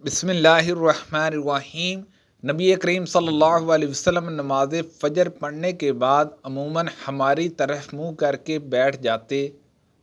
بسم اللہ الرحمن الرحیم۔ نبی کریم صلی اللہ علیہ وسلم نماز فجر پڑھنے کے بعد عموماً ہماری طرف منہ کر کے بیٹھ جاتے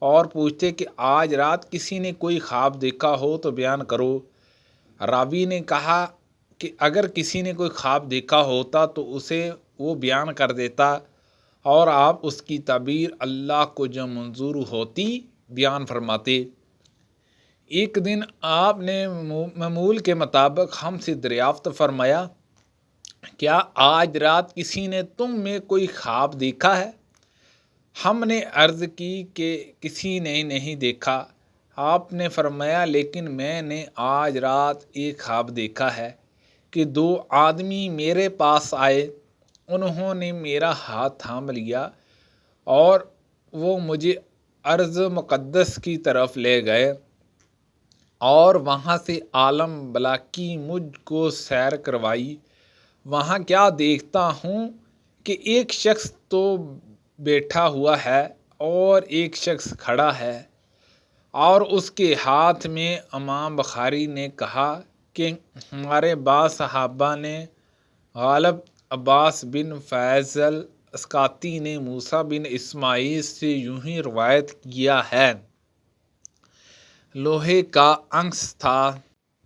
اور پوچھتے کہ آج رات کسی نے کوئی خواب دیکھا ہو تو بیان کرو۔ راوی نے کہا کہ اگر کسی نے کوئی خواب دیکھا ہوتا تو اسے وہ بیان کر دیتا اور آپ اس کی تعبیر اللہ کو جو منظور ہوتی بیان فرماتے۔ ایک دن آپ نے معمول کے مطابق ہم سے دریافت فرمایا، کیا آج رات کسی نے تم میں کوئی خواب دیکھا ہے؟ ہم نے عرض کی کہ کسی نے نہیں دیکھا۔ آپ نے فرمایا، لیکن میں نے آج رات ایک خواب دیکھا ہے کہ دو آدمی میرے پاس آئے، انہوں نے میرا ہاتھ تھام لیا اور وہ مجھے ارض مقدس کی طرف لے گئے اور وہاں سے عالم بلا کی مجھ کو سیر کروائی۔ وہاں کیا دیکھتا ہوں کہ ایک شخص تو بیٹھا ہوا ہے اور ایک شخص کھڑا ہے، اور اس کے ہاتھ میں امام بخاری نے کہا کہ ہمارے بعض صحابہ نے غالب عباس بن فیضل اسکاتی نے موسیٰ بن اسماعیل سے یوں ہی روایت کیا ہے، لوہے کا انس تھا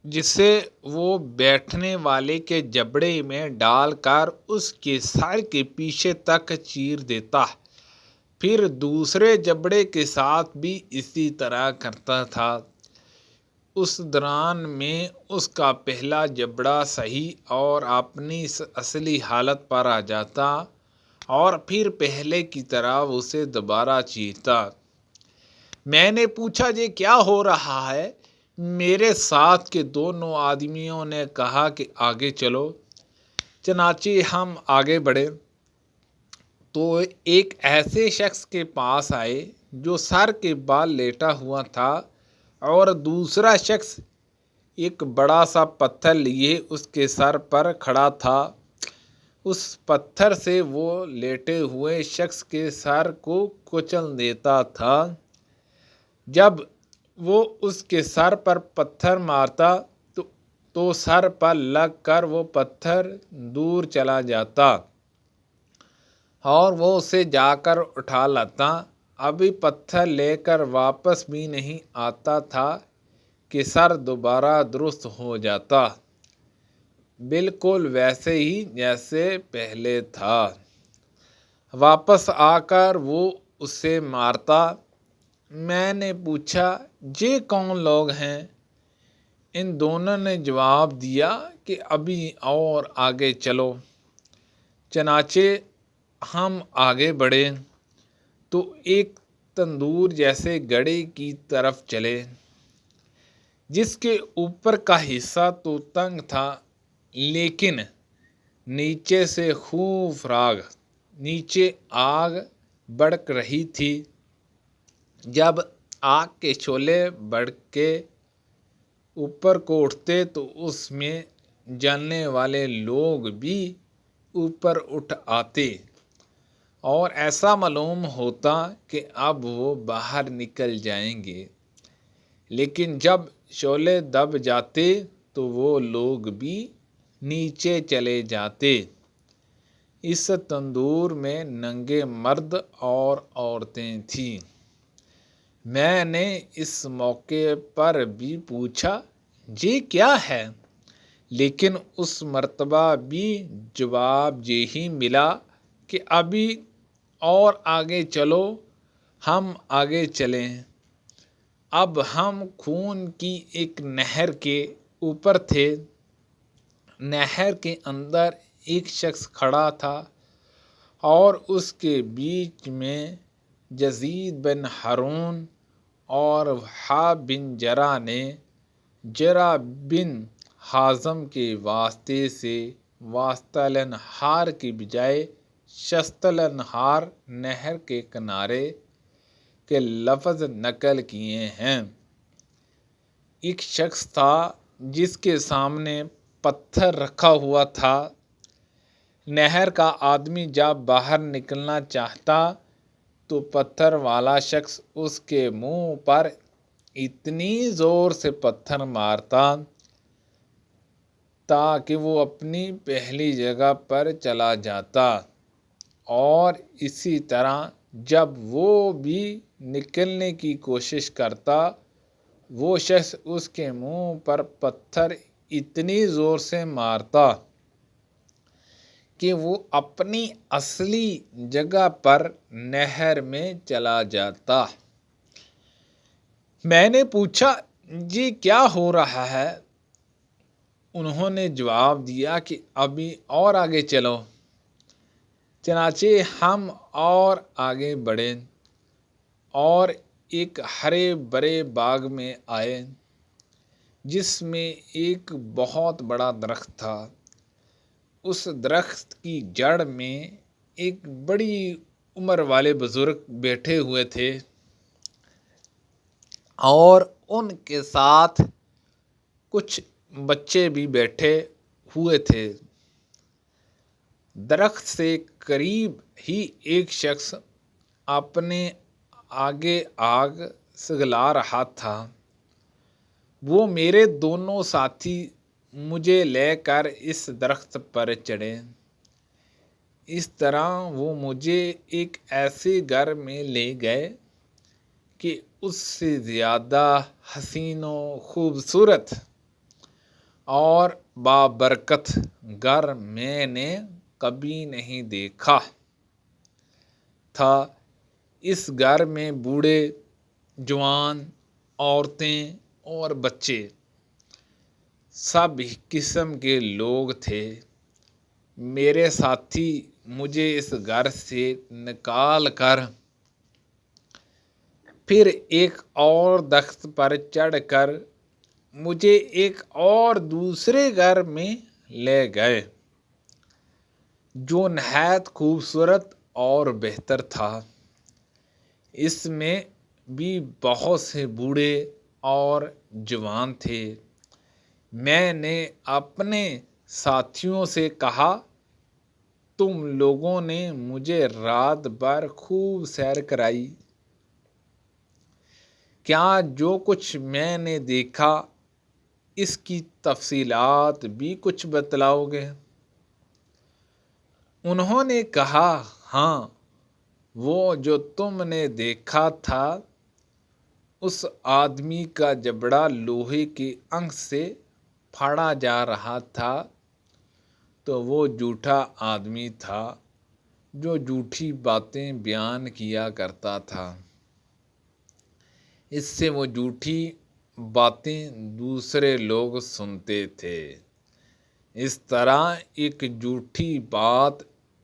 جسے وہ بیٹھنے والے کے جبڑے میں ڈال کر اس کے سر کے پیچھے تک چیر دیتا، پھر دوسرے جبڑے کے ساتھ بھی اسی طرح کرتا تھا۔ اس دوران میں اس کا پہلا جبڑا صحیح اور اپنی اصلی حالت پر آ جاتا اور پھر پہلے کی طرح اسے دوبارہ چیرتا۔ میں نے پوچھا، یہ کیا ہو رہا ہے؟ میرے ساتھ کے دونوں آدمیوں نے کہا کہ آگے چلو۔ چنانچہ ہم آگے بڑھے تو ایک ایسے شخص کے پاس آئے جو سر کے بال لیٹا ہوا تھا، اور دوسرا شخص ایک بڑا سا پتھر لیے اس کے سر پر کھڑا تھا۔ اس پتھر سے وہ لیٹے ہوئے شخص کے سر کو کچل دیتا تھا۔ جب وہ اس کے سر پر پتھر مارتا تو سر پر لگ کر وہ پتھر دور چلا جاتا اور وہ اسے جا کر اٹھا لاتا۔ ابھی پتھر لے کر واپس بھی نہیں آتا تھا کہ سر دوبارہ درست ہو جاتا، بالکل ویسے ہی جیسے پہلے تھا۔ واپس آ کر وہ اسے مارتا۔ میں نے پوچھا، یہ کون لوگ ہیں؟ ان دونوں نے جواب دیا کہ ابھی اور آگے چلو۔ چنانچہ ہم آگے بڑھے تو ایک تندور جیسے گڑھے کی طرف چلے جس کے اوپر کا حصہ تو تنگ تھا، لیکن نیچے سے خوب فراغ۔ نیچے آگ بھڑک رہی تھی۔ جب آگ کے شعلے بڑھ کے اوپر کو اٹھتے تو اس میں جلنے والے لوگ بھی اوپر اٹھ آتے اور ایسا معلوم ہوتا کہ اب وہ باہر نکل جائیں گے، لیکن جب شعلے دب جاتے تو وہ لوگ بھی نیچے چلے جاتے۔ اس تندور میں ننگے مرد اور عورتیں تھیں۔ میں نے اس موقع پر بھی پوچھا، یہ کیا ہے؟ لیکن اس مرتبہ بھی جواب یہی ملا کہ ابھی اور آگے چلو۔ ہم آگے چلیں۔ اب ہم خون کی ایک نہر کے اوپر تھے۔ نہر کے اندر ایک شخص کھڑا تھا اور اس کے بیچ میں یزید بن ہارون اور وہاب بن جرا نے جرا بن حازم کے واسطے سے واسطہ الانہار کی بجائے شست الانہار نہر کے کنارے کے لفظ نقل کیے ہیں۔ ایک شخص تھا جس کے سامنے پتھر رکھا ہوا تھا۔ نہر کا آدمی جب باہر نکلنا چاہتا تو پتھر والا شخص اس کے منہ پر اتنی زور سے پتھر مارتا تاکہ وہ اپنی پہلی جگہ پر چلا جاتا، اور اسی طرح جب وہ بھی نکلنے کی کوشش کرتا، وہ شخص اس کے منہ پر پتھر اتنی زور سے مارتا کہ وہ اپنی اصلی جگہ پر نہر میں چلا جاتا۔ میں نے پوچھا، جی کیا ہو رہا ہے؟ انہوں نے جواب دیا کہ ابھی اور آگے چلو۔ چنانچہ ہم اور آگے بڑھے اور ایک ہرے بھرے باغ میں آئے جس میں ایک بہت بڑا درخت تھا۔ اس درخت کی جڑ میں ایک بڑی عمر والے بزرگ بیٹھے ہوئے تھے اور ان کے ساتھ کچھ بچے بھی بیٹھے ہوئے تھے۔ درخت سے قریب ہی ایک شخص اپنے آگے آگ سگلا رہا تھا۔ وہ میرے دونوں ساتھی مجھے لے کر اس درخت پر چڑھے۔ اس طرح وہ مجھے ایک ایسے گھر میں لے گئے کہ اس سے زیادہ حسین و خوبصورت اور بابرکت گھر میں نے کبھی نہیں دیکھا تھا۔ اس گھر میں بوڑھے، جوان، عورتیں اور بچے، سب قسم کے لوگ تھے۔ میرے ساتھی مجھے اس گھر سے نکال کر پھر ایک اور درخت پر چڑھ کر مجھے ایک اور دوسرے گھر میں لے گئے جو نہایت خوبصورت اور بہتر تھا۔ اس میں بھی بہت سے بوڑھے اور جوان تھے۔ میں نے اپنے ساتھیوں سے کہا، تم لوگوں نے مجھے رات بھر خوب سیر کرائی، کیا جو کچھ میں نے دیکھا اس کی تفصیلات بھی کچھ بتلاؤ گے؟ انہوں نے کہا، ہاں، وہ جو تم نے دیکھا تھا، اس آدمی کا جبڑا لوہے کی انک سے پھاڑا جا رہا تھا تو وہ جھوٹا آدمی تھا جو جھوٹی باتیں بیان کیا کرتا تھا۔ اس سے وہ جھوٹی باتیں دوسرے لوگ سنتے تھے۔ اس طرح ایک جھوٹی بات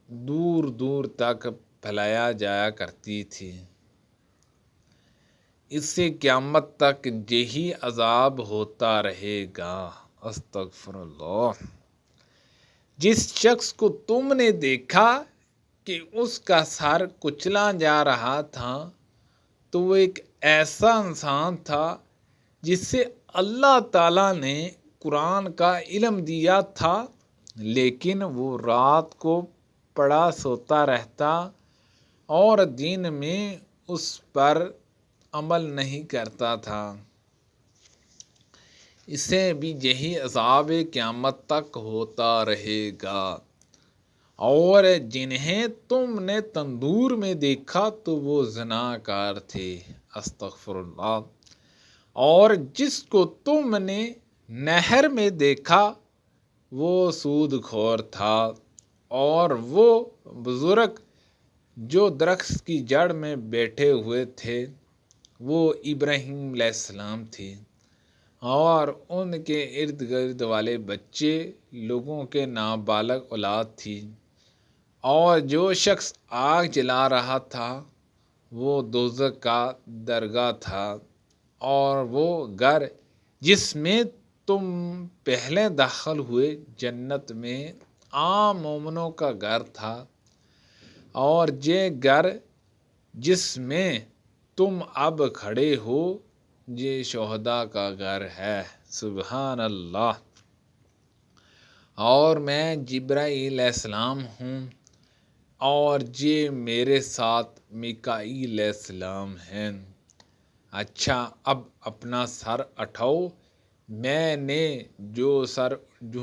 دور دور تک پھیلایا جایا کرتی تھی۔ اس سے قیامت تک یہی عذاب ہوتا رہے گا۔ استغفر اللہ۔ جس شخص کو تم نے دیکھا کہ اس کا سر کچلا جا رہا تھا تو وہ ایک ایسا انسان تھا جس سے اللہ تعالیٰ نے قرآن کا علم دیا تھا، لیکن وہ رات کو پڑا سوتا رہتا اور دن میں اس پر عمل نہیں کرتا تھا۔ اسے بھی یہی عذاب قیامت تک ہوتا رہے گا۔ اور جنہیں تم نے تندور میں دیکھا تو وہ زناکار تھے۔ استغفر اللہ۔ اور جس کو تم نے نہر میں دیکھا وہ سود خور تھا، اور وہ بزرگ جو درخت کی جڑ میں بیٹھے ہوئے تھے وہ ابراہیم علیہ السلام تھے، اور ان کے ارد گرد والے بچے لوگوں کے نابالغ اولاد تھی، اور جو شخص آگ جلا رہا تھا وہ دوزخ کا درگاہ تھا، اور وہ گھر جس میں تم پہلے داخل ہوئے جنت میں عام مومنوں کا گھر تھا، اور یہ گھر جس میں تم اب کھڑے ہو یہ شہداء کا گھر ہے۔ سبحان اللہ۔ اور میں جبرائیل علیہ السلام ہوں، اور یہ میرے ساتھ میکائیل علیہ السلام ہیں۔ اچھا، اب اپنا سر اٹھاؤ میں نے جو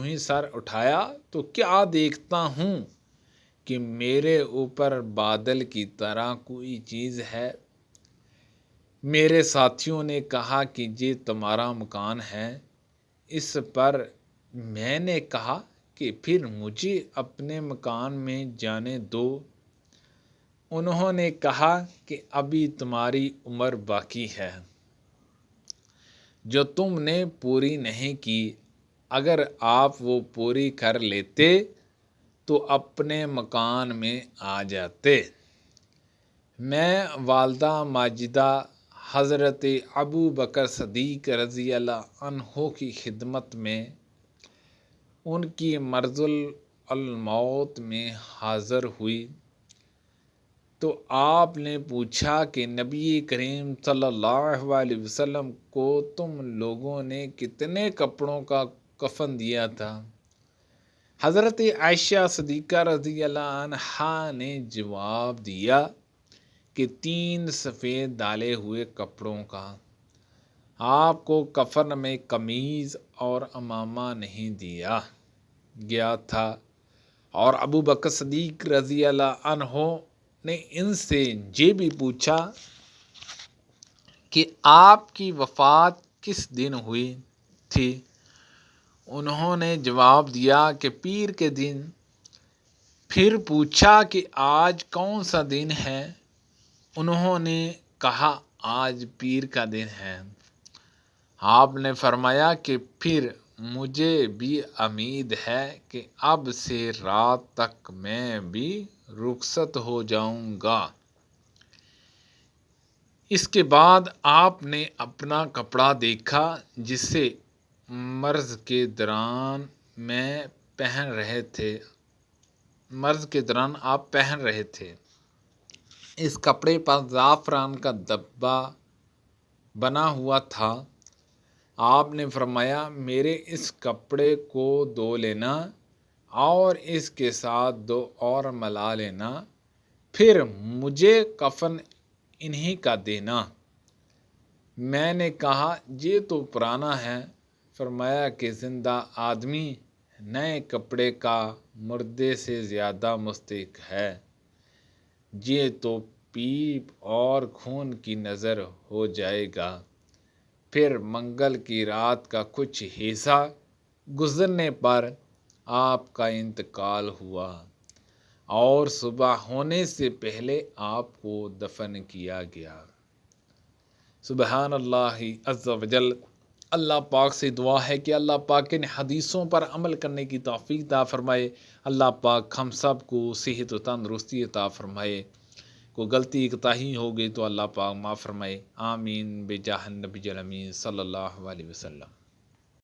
ہی سر اٹھایا تو کیا دیکھتا ہوں کہ میرے اوپر بادل کی طرح کوئی چیز ہے۔ میرے ساتھیوں نے کہا کہ یہ تمہارا مکان ہے۔ اس پر میں نے کہا کہ پھر مجھے اپنے مکان میں جانے دو۔ انہوں نے کہا کہ ابھی تمہاری عمر باقی ہے جو تم نے پوری نہیں کی، اگر آپ وہ پوری کر لیتے تو اپنے مکان میں آ جاتے۔ میں والدہ ماجدہ حضرت ابو بکر صدیق رضی اللہ عنہ کی خدمت میں ان کی مرض الموت میں حاضر ہوئی تو آپ نے پوچھا کہ نبی کریم صلی اللہ علیہ وسلم کو تم لوگوں نے کتنے کپڑوں کا کفن دیا تھا؟ حضرت عائشہ صدیقہ رضی اللہ عنہا نے جواب دیا کہ 3 سفید ڈالے ہوئے کپڑوں کا۔ آپ کو کفن میں قمیض اور عمامہ نہیں دیا گیا تھا۔ اور ابو بکر صدیق رضی اللہ عنہ نے ان سے یہ بھی پوچھا کہ آپ کی وفات کس دن ہوئی تھی؟ انہوں نے جواب دیا کہ پیر کے دن۔ پھر پوچھا کہ آج کون سا دن ہے؟ انہوں نے کہا آج پیر کا دن ہے۔ آپ نے فرمایا کہ پھر مجھے بھی امید ہے کہ اب سے رات تک میں بھی رخصت ہو جاؤں گا۔ اس کے بعد آپ نے اپنا کپڑا دیکھا جسے مرض کے دوران آپ پہن رہے تھے۔ اس کپڑے پر زعفران کا دھبا بنا ہوا تھا۔ آپ نے فرمایا میرے اس کپڑے کو دھو لینا اور اس کے ساتھ 2 اور ملا لینا، پھر مجھے کفن انہی کا دینا۔ میں نے کہا یہ تو پرانا ہے۔ فرمایا کہ زندہ آدمی نئے کپڑے کا مردے سے زیادہ مستحق ہے، یہ تو پیپ اور خون کی نذر ہو جائے گا۔ پھر منگل کی رات کا کچھ حصہ گزرنے پر آپ کا انتقال ہوا اور صبح ہونے سے پہلے آپ کو دفن کیا گیا۔ سبحان اللہ عز و جل۔ اللہ پاک سے دعا ہے کہ اللہ پاک ان حدیثوں پر عمل کرنے کی توفیق عطا فرمائے۔ اللہ پاک ہم سب کو صحت و تندرستی عطا فرمائے۔ کوئی غلطی کوتاہی ہو گئی تو اللہ پاک معاف فرمائے۔ آمین بجاہ النبی الامین صلی اللہ علیہ وسلم۔